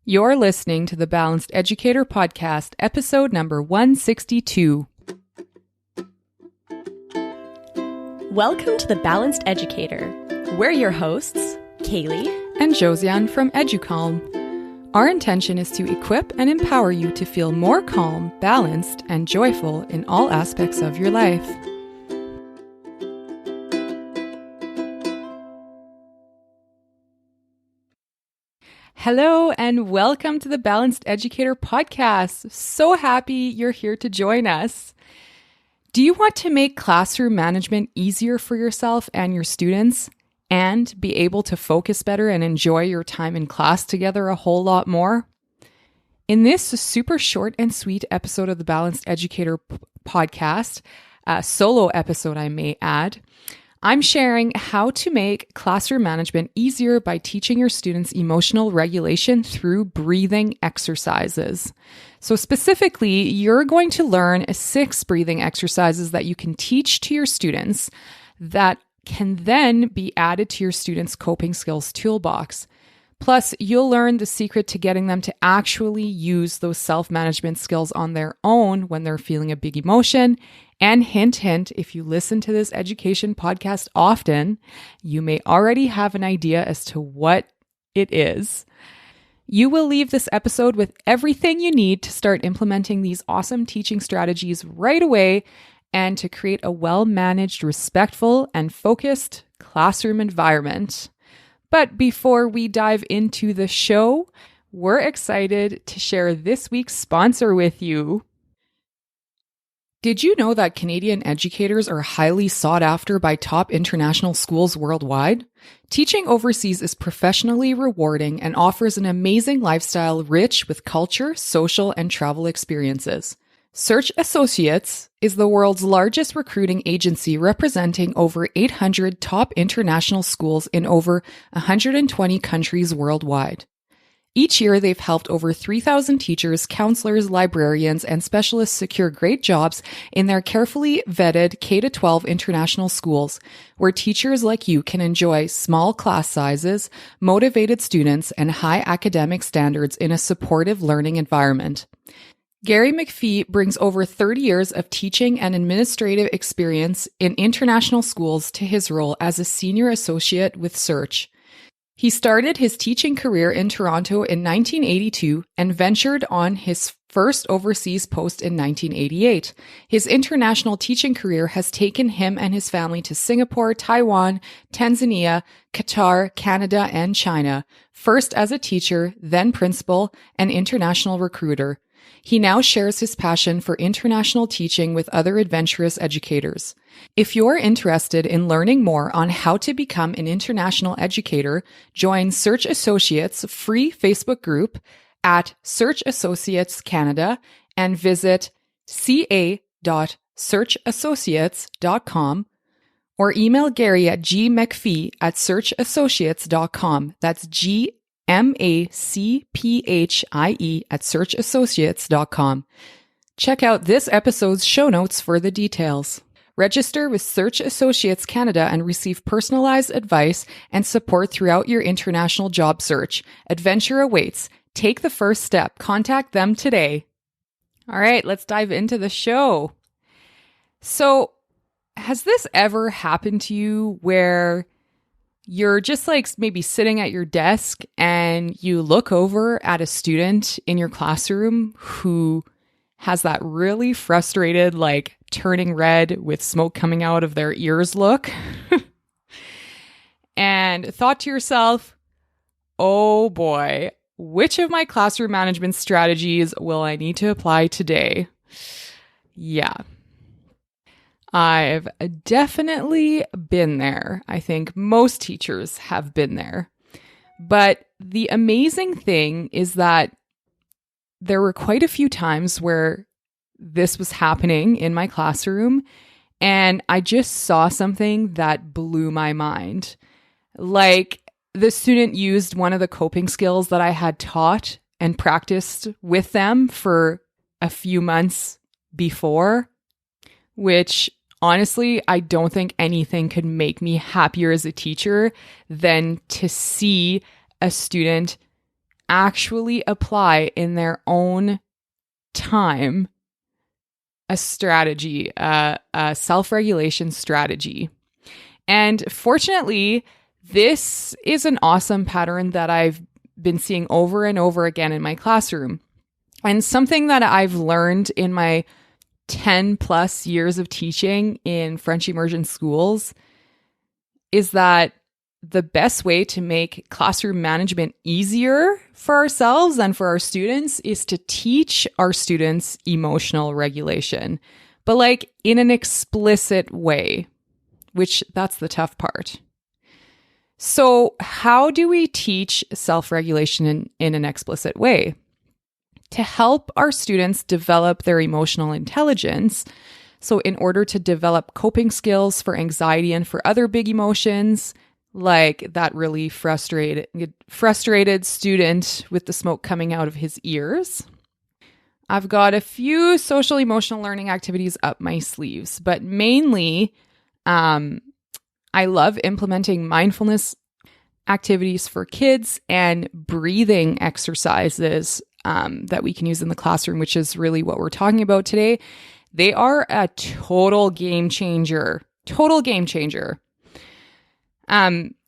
You're listening to the Balanced Educator Podcast, episode number 162. Welcome to the Balanced Educator. We're your hosts, Kaylee and Josiane from EduCalm. Our intention is to equip and empower you to feel more calm, balanced, and joyful in all aspects of your life. Hello and welcome to the Balanced Educator Podcast. So happy you're here to join us. Do you want to make classroom management easier for yourself and your students and be able to focus better and enjoy your time in class together a whole lot more? In this super short and sweet episode of the Balanced Educator Podcast, a solo episode I may add, I'm sharing how to make classroom management easier by teaching your students emotional regulation through breathing exercises. So specifically, you're going to learn 6 breathing exercises that you can teach to your students that can then be added to your students' coping skills toolbox. Plus, you'll learn the secret to getting them to actually use those self-management skills on their own when they're feeling a big emotion. And hint, hint, if you listen to this education podcast often, you may already have an idea as to what it is. You will leave this episode with everything you need to start implementing these awesome teaching strategies right away and to create a well-managed, respectful, and focused classroom environment. But before we dive into the show, we're excited to share this week's sponsor with you. Did you know that Canadian educators are highly sought after by top international schools worldwide? Teaching overseas is professionally rewarding and offers an amazing lifestyle rich with culture, social, and travel experiences. Search Associates is the world's largest recruiting agency representing over 800 top international schools in over 120 countries worldwide. Each year, they've helped over 3,000 teachers, counselors, librarians, and specialists secure great jobs in their carefully vetted K-12 international schools, where teachers like you can enjoy small class sizes, motivated students, and high academic standards in a supportive learning environment. Gary McPhee brings over 30 years of teaching and administrative experience in international schools to his role as a senior associate with Search. He started his teaching career in Toronto in 1982 and ventured on his first overseas post in 1988. His international teaching career has taken him and his family to Singapore, Taiwan, Tanzania, Qatar, Canada, and China, first as a teacher, then principal, and international recruiter. He now shares his passion for international teaching with other adventurous educators. If you're interested in learning more on how to become an international educator, join Search Associates' free Facebook group at Search Associates Canada and visit ca.searchassociates.com or email Gary at gmcphee@searchassociates.com. That's GMACPHIE@searchassociates.com. Check out this episode's show notes for the details. Register with Search Associates Canada and receive personalized advice and support throughout your international job search. Adventure awaits. Take the first step. Contact them today. All right, let's dive into the show. So, has this ever happened to you where you're just like maybe sitting at your desk and you look over at a student in your classroom who has that really frustrated, like turning red with smoke coming out of their ears look and thought to yourself, oh boy, which of my classroom management strategies will I need to apply today? Yeah. I've definitely been there. I think most teachers have been there. But the amazing thing is that there were quite a few times where this was happening in my classroom, and I just saw something that blew my mind. Like, the student used one of the coping skills that I had taught and practiced with them for a few months before, which honestly, I don't think anything could make me happier as a teacher than to see a student actually apply in their own time a strategy, a self-regulation strategy. And fortunately, this is an awesome pattern that I've been seeing over and over again in my classroom. And something that I've learned in my 10 plus years of teaching in French immersion schools is that the best way to make classroom management easier for ourselves and for our students is to teach our students emotional regulation, but like in an explicit way, which that's the tough part. So how do we teach self-regulation in an explicit way? To help our students develop their emotional intelligence, so in order to develop coping skills for anxiety and for other big emotions, like that really frustrated student with the smoke coming out of his ears, I've got a few social emotional learning activities up my sleeves, but mainly I love implementing mindfulness activities for kids and breathing exercises that we can use in the classroom, which is really what we're talking about today. They are a total game changer.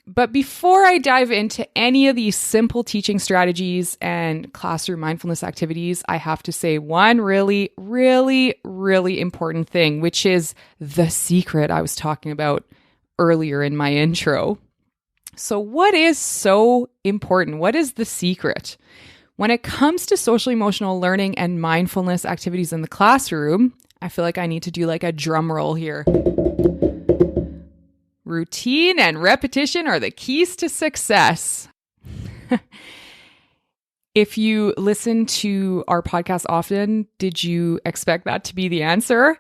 But before I dive into any of these simple teaching strategies and classroom mindfulness activities, I have to say one really, really, really important thing, which is the secret I was talking about earlier in my intro. So what is so important? What is the secret? When it comes to social emotional learning and mindfulness activities in the classroom, I feel like I need to do like a drum roll here. Routine and repetition are the keys to success. If you listen to our podcast often, did you expect that to be the answer?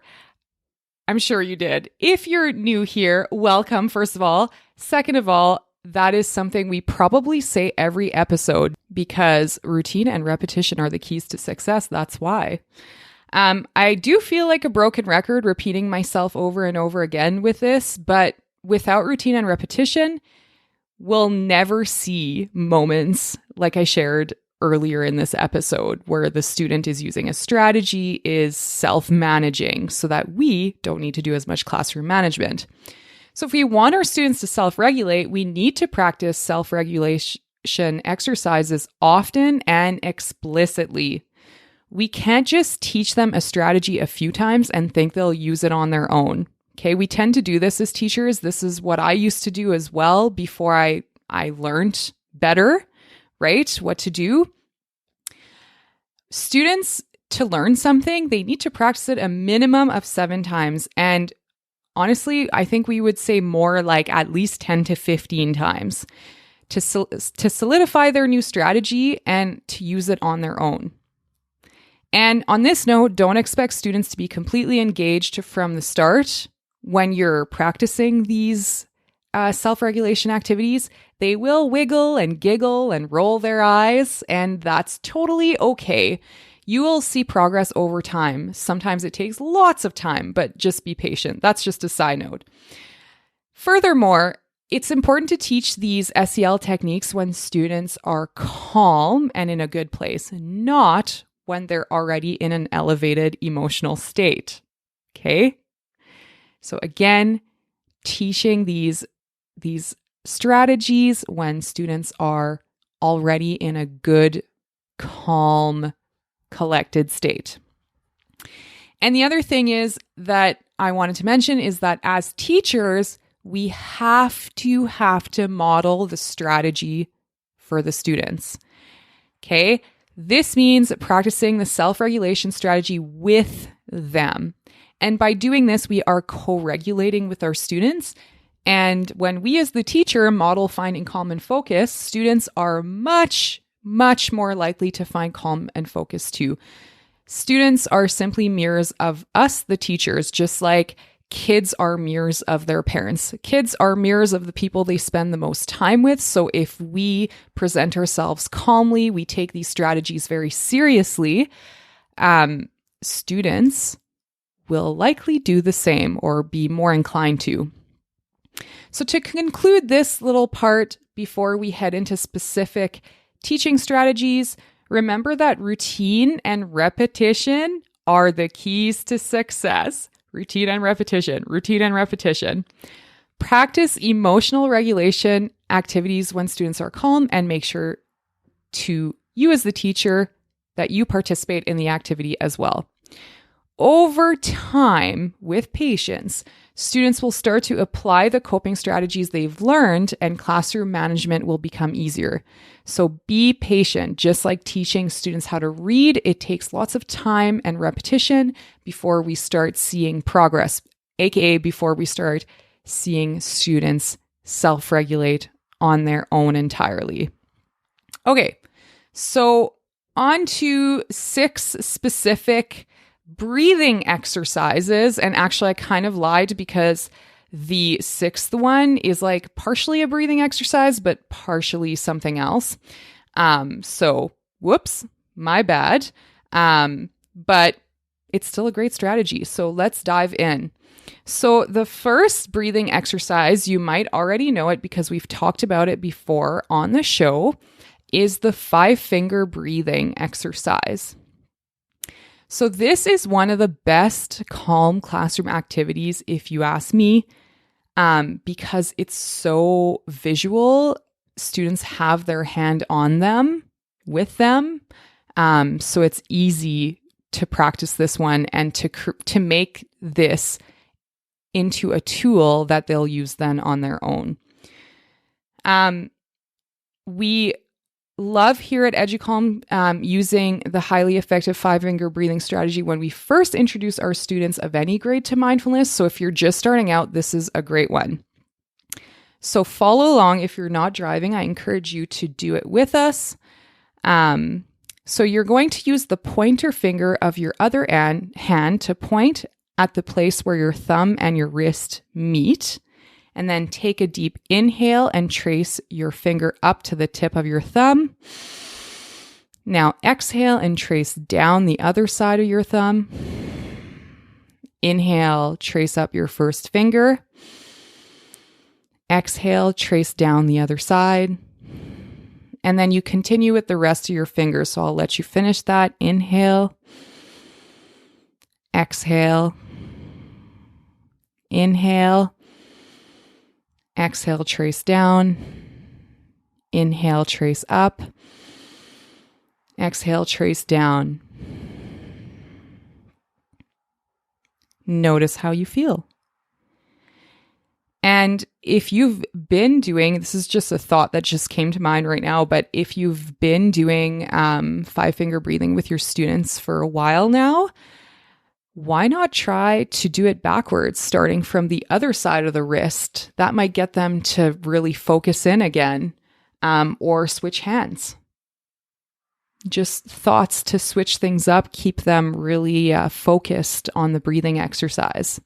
I'm sure you did. If you're new here, welcome, first of all. Second of all, that is something we probably say every episode because routine and repetition are the keys to success. That's why. I do feel like a broken record repeating myself over and over again with this, but without routine and repetition, we'll never see moments like I shared earlier in this episode where the student is using a strategy, is self-managing so that we don't need to do as much classroom management. So if we want our students to self-regulate, we need to practice self-regulation exercises often and explicitly. We can't just teach them a strategy a few times and think they'll use it on their own. Okay, we tend to do this as teachers. This is what I used to do as well before I learned better, right? What to do. Students, to learn something, they need to practice it a minimum of 7 times. And honestly, I think we would say more like at least 10 to 15 times to solidify their new strategy and to use it on their own. And on this note, don't expect students to be completely engaged from the start. When you're practicing these self-regulation activities, they will wiggle and giggle and roll their eyes, and that's totally okay. You will see progress over time. Sometimes it takes lots of time, but just be patient. That's just a side note. Furthermore, it's important to teach these SEL techniques when students are calm and in a good place, not when they're already in an elevated emotional state. Okay? So again, teaching these strategies when students are already in a good, calm, collected state. And the other thing is that I wanted to mention is that as teachers, we have to model the strategy for the students. Okay? This means practicing the self-regulation strategy with them. And by doing this, we are co-regulating with our students. And when we as the teacher model finding calm and focus, students are much, much more likely to find calm and focus too. Students are simply mirrors of us, the teachers, just like kids are mirrors of their parents. Kids are mirrors of the people they spend the most time with. So if we present ourselves calmly, we take these strategies very seriously, students will likely do the same or be more inclined to. So to conclude this little part before we head into specific teaching strategies, remember that routine and repetition are the keys to success. Routine and repetition, routine and repetition. Practice emotional regulation activities when students are calm, and make sure to, you as the teacher, that you participate in the activity as well. Over time, with patience, students will start to apply the coping strategies they've learned, and classroom management will become easier. So be patient. Just like teaching students how to read, it takes lots of time and repetition before we start seeing progress, aka before we start seeing students self-regulate on their own entirely. Okay, so on to 6 specific breathing exercises. And actually, I kind of lied because the 6th one is like partially a breathing exercise, but partially something else. So whoops, my bad. But it's still a great strategy. So let's dive in. So the first breathing exercise, you might already know it because we've talked about it before on the show, is the 5-finger breathing exercise. So this is one of the best calm classroom activities, if you ask me, because it's so visual. Students have their hand on them, with them. So it's easy to practice this one and to make this into a tool that they'll use then on their own. We love here at EduCalm using the highly effective 5-finger breathing strategy when we first introduce our students of any grade to mindfulness. So if you're just starting out, this is a great one. So follow along. If you're not driving, I encourage you to do it with us. So you're going to use the pointer finger of your other hand to point at the place where your thumb and your wrist meet. And then take a deep inhale and trace your finger up to the tip of your thumb. Now exhale and trace down the other side of your thumb. Inhale, trace up your first finger. Exhale, trace down the other side. And then you continue with the rest of your fingers. So I'll let you finish that. Inhale. Exhale. Inhale. Exhale, trace down. Inhale, trace up. Exhale, trace down. Notice how you feel. And if you've been doing, this is just a thought that just came to mind right now, but if you've been doing 5-finger breathing with your students for a while now, why not try to do it backwards, starting from the other side of the wrist? That might get them to really focus in again, or switch hands. Just thoughts to switch things up, keep them really focused on the breathing exercise.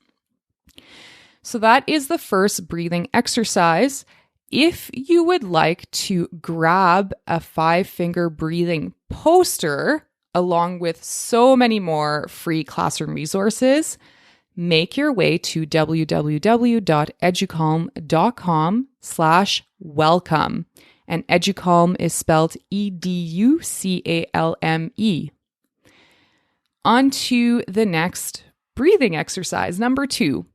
So that is the first breathing exercise. If you would like to grab a 5-finger breathing poster, along with so many more free classroom resources, make your way to www.educalm.com/welcome. And EduCalm is spelled EDUCALME. On to the next breathing exercise, number 2,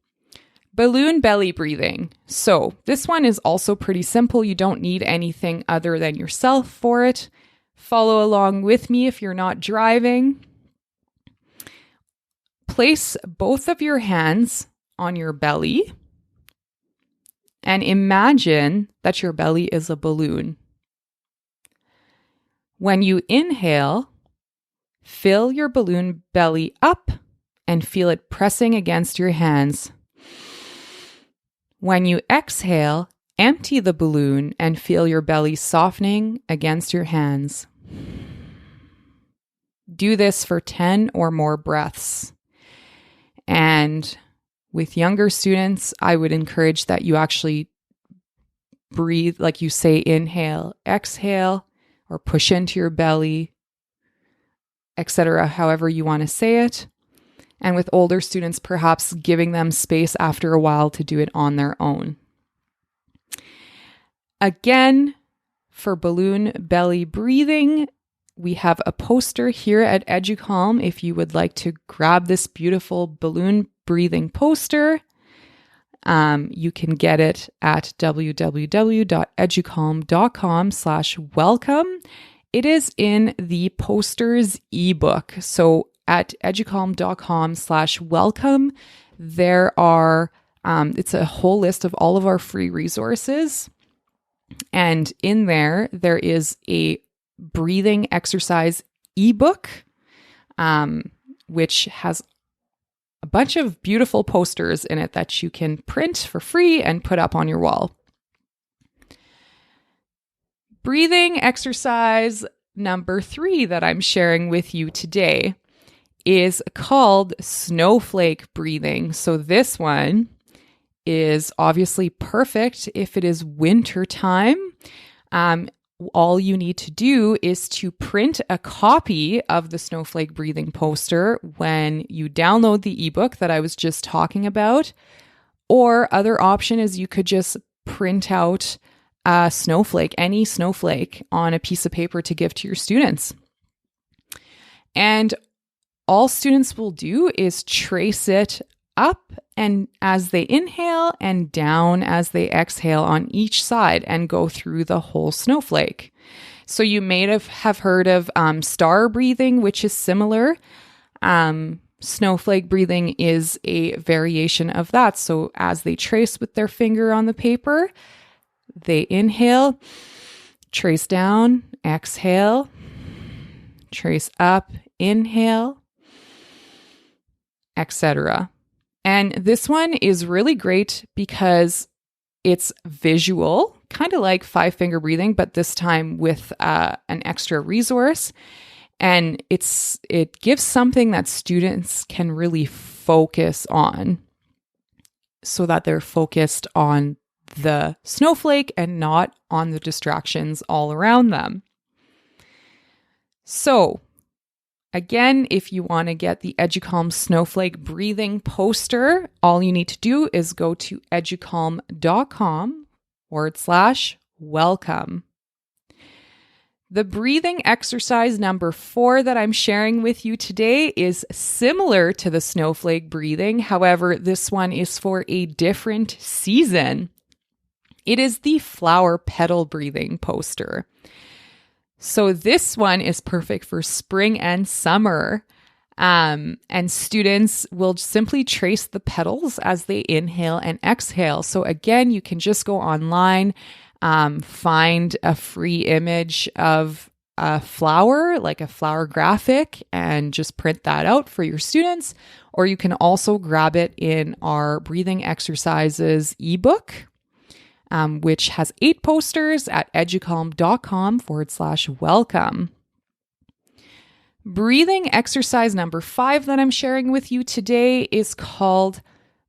balloon belly breathing. So this one is also pretty simple. You don't need anything other than yourself for it. Follow along with me if you're not driving. Place both of your hands on your belly and imagine that your belly is a balloon. When you inhale, fill your balloon belly up and feel it pressing against your hands. When you exhale, empty the balloon and feel your belly softening against your hands. Do this for 10 or more breaths. And with younger students, I would encourage that you actually breathe like you say inhale, exhale, or push into your belly, etc., however you want to say it. And with older students, perhaps giving them space after a while to do it on their own. Again, for balloon belly breathing, we have a poster here at EduCalm if you would like to grab this beautiful balloon breathing poster. You can get it at www.educalm.com/welcome. It is in the posters ebook. So at educalm.com/welcome, there are, it's a whole list of all of our free resources. And in there is a breathing exercise ebook, which has a bunch of beautiful posters in it that you can print for free and put up on your wall. Breathing exercise number 3 that I'm sharing with you today is called snowflake breathing. So this one is obviously perfect if it is winter time. All you need to do is to print a copy of the snowflake breathing poster when you download the ebook that I was just talking about. Or other option is you could just print out a snowflake, any snowflake, on a piece of paper to give to your students. And all students will do is trace it up and as they inhale and down as they exhale on each side and go through the whole snowflake. So you may have heard of star breathing, which is similar. Snowflake breathing is a variation of that. So as they trace with their finger on the paper, they inhale, trace down, exhale, trace up, inhale, etc. And this one is really great because it's visual, kind of like 5-finger breathing, but this time with an extra resource. And it gives something that students can really focus on so that they're focused on the snowflake and not on the distractions all around them. So, again, if you want to get the EduCalm Snowflake Breathing poster, all you need to do is go to educalm.com/welcome. The breathing exercise number 4 that I'm sharing with you today is similar to the snowflake breathing. However, this one is for a different season. It is the flower petal breathing poster. So this one is perfect for spring and summer. And students will simply trace the petals as they inhale and exhale. So again, you can just go online, find a free image of a flower, like a flower graphic, and just print that out for your students. Or you can also grab it in our breathing exercises ebook, which has 8 posters at educalm.com/welcome. Breathing exercise number 5 that I'm sharing with you today is called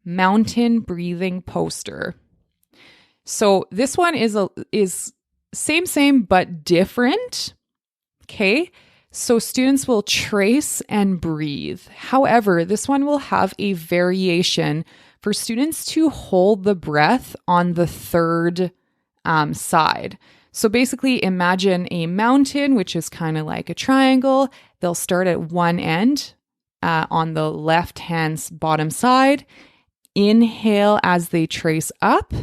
mountain breathing poster. So this one is same, but different. Okay. So students will trace and breathe. However, this one will have a variation for students to hold the breath on the third side. So basically imagine a mountain, which is kind of like a triangle. They'll start at one end on the left-hand bottom side. Inhale as they trace up.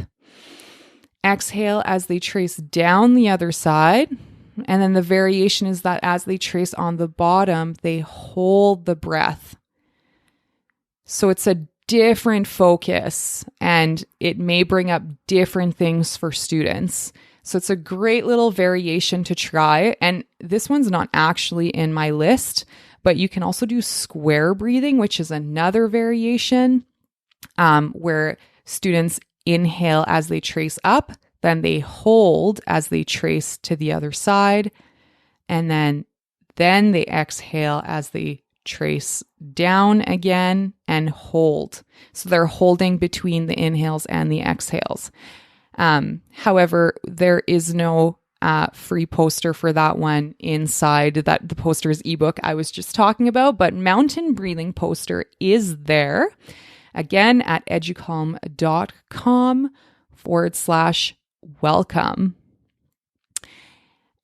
Exhale as they trace down the other side. And then the variation is that as they trace on the bottom, they hold the breath. So it's a different focus and it may bring up different things for students. So it's a great little variation to try. And this one's not actually in my list, but you can also do square breathing, which is another variation where students inhale as they trace up, then they hold as they trace to the other side, and then they exhale as they trace down again and hold. So they're holding between the inhales and the exhales. However, there is no free poster for that one inside the poster's ebook I was just talking about, but mountain breathing poster is there. Again, at educalm.com/welcome.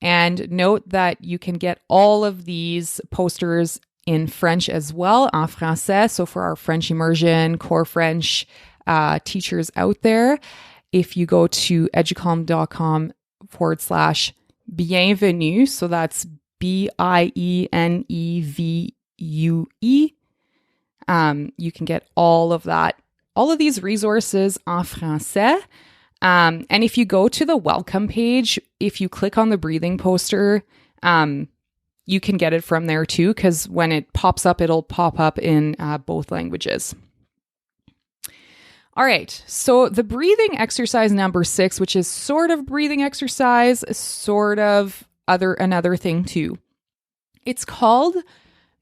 And note that you can get all of these posters in French as well, en français. So for our French immersion, core French teachers out there, if you go to educalm.com/bienvenue, so that's BIENEVUE, you can get all of these resources en français. And if you go to the welcome page, if you click on the breathing poster, you can get it from there too, because when it pops up, it'll pop up in both languages. All right, so the breathing exercise number 6, which is sort of breathing exercise, sort of another thing too. It's called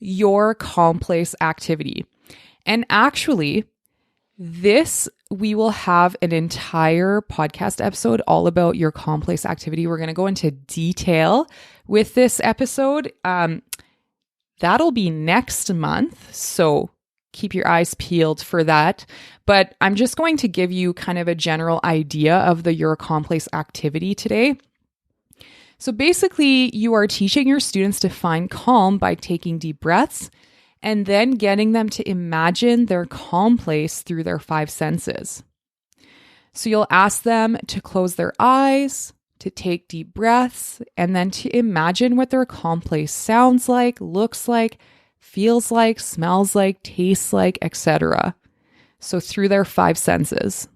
your calm place activity. And actually, we will have an entire podcast episode all about your calm place activity. We're going to go into detail with this episode. That'll be next month, so keep your eyes peeled for that. But I'm just going to give you kind of a general idea of the your calm place activity today. So basically, you are teaching your students to find calm by taking deep breaths and then getting them to imagine their calm place through their 5 senses. So you'll ask them to close their eyes, to take deep breaths, and then to imagine what their calm place sounds like, looks like, feels like, smells like, tastes like, etc. So through their 5 senses.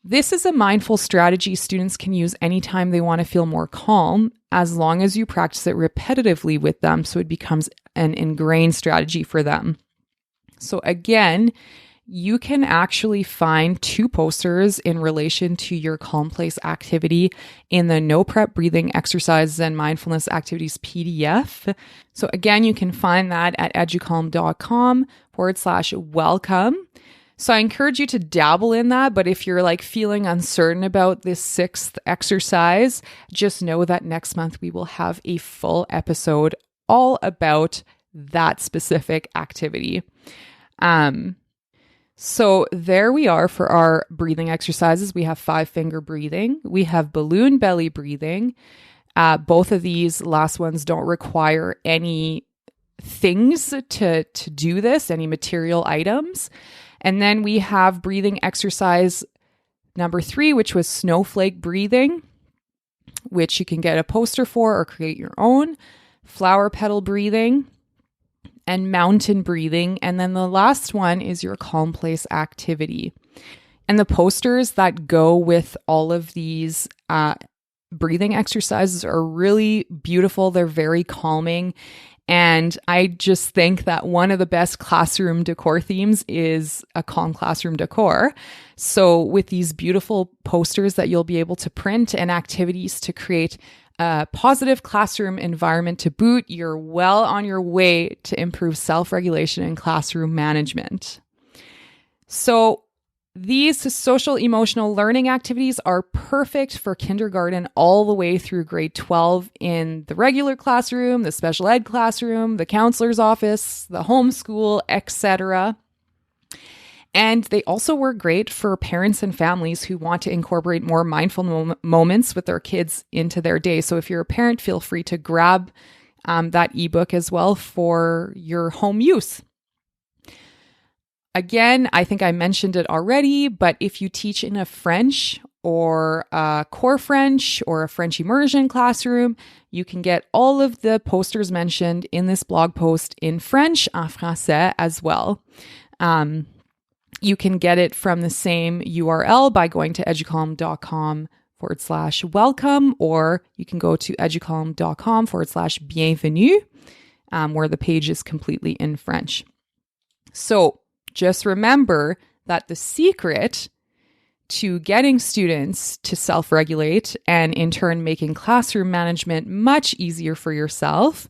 This is a mindful strategy students can use anytime they want to feel more calm, as long as you practice it repetitively with them so it becomes an ingrained strategy for them. So again, you can actually find 2 posters in relation to your calm place activity in the No Prep Breathing Exercises and Mindfulness Activities PDF. So again, you can find that at educalm.com/welcome. So I encourage you to dabble in that, but if you're like feeling uncertain about this 6th exercise, just know that next month we will have a full episode all about that specific activity. So there we are for our breathing exercises. We have 5-finger breathing. We have balloon belly breathing. Both of these last ones don't require any things to do this, any material items. And then we have breathing exercise number 3, which was snowflake breathing, which you can get a poster for or create your own, flower petal breathing, and mountain breathing. And then the last one is your calm place activity. And the posters that go with all of these breathing exercises are really beautiful. They're very calming. And I just think that one of the best classroom decor themes is a calm classroom decor. So with these beautiful posters that you'll be able to print and activities to create a positive classroom environment to boot, you're well on your way to improve self-regulation and classroom management. So these social emotional learning activities are perfect for kindergarten all the way through grade 12 in the regular classroom, the special ed classroom, the counselor's office, the homeschool, etc. And they also work great for parents and families who want to incorporate more mindful moments with their kids into their day. So if you're a parent, feel free to grab that ebook as well for your home use. Again, I think I mentioned it already, but if you teach in a French or a core French or a French immersion classroom, you can get all of the posters mentioned in this blog post in French, en français as well. You can get it from the same URL by going to educalm.com/welcome, or you can go to educalm.com/bienvenue, where the page is completely in French. So just remember that the secret to getting students to self-regulate and in turn making classroom management much easier for yourself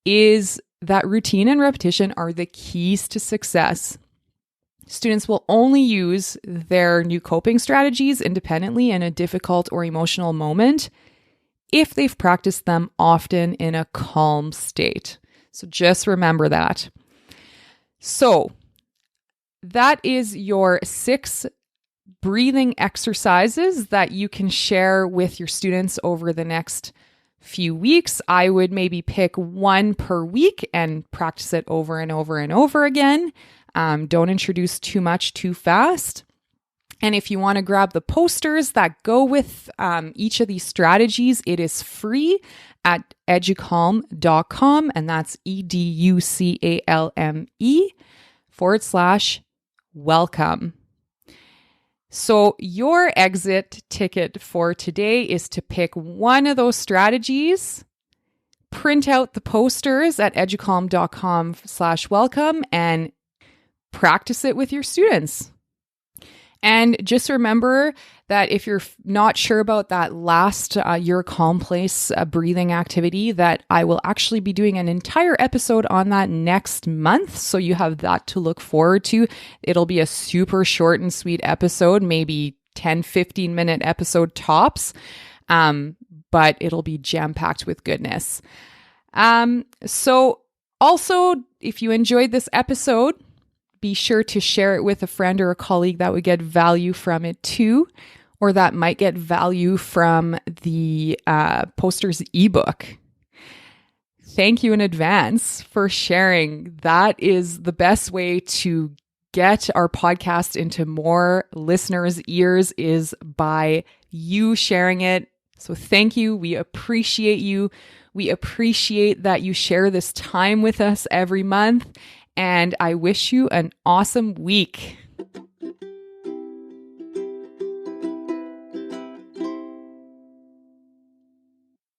is that routine and repetition are the keys to success. Students will only use their new coping strategies independently in a difficult or emotional moment if they've practiced them often in a calm state. So just remember that. So that is your 6 breathing exercises that you can share with your students over the next few weeks. I would maybe pick one per week and practice it over and over and over again. Don't introduce too much too fast. And if you want to grab the posters that go with each of these strategies, it is free at educalm.com, and that's educalme/welcome. So your exit ticket for today is to pick one of those strategies, print out the posters at educalm.com/welcome, and practice it with your students. And just remember that if you're not sure about that last Your Calm Place breathing activity, that I will actually be doing an entire episode on that next month. So you have that to look forward to. It'll be a super short and sweet episode, maybe 10, 15-minute episode tops, but it'll be jam-packed with goodness. So also, if you enjoyed this episode, be sure to share it with a friend or a colleague that would get value from it too, or that might get value from the posters ebook. Thank you in advance for sharing. That is the best way to get our podcast into more listeners' ears, is by you sharing it. So thank you. We appreciate you. We appreciate that you share this time with us every month. And I wish you an awesome week.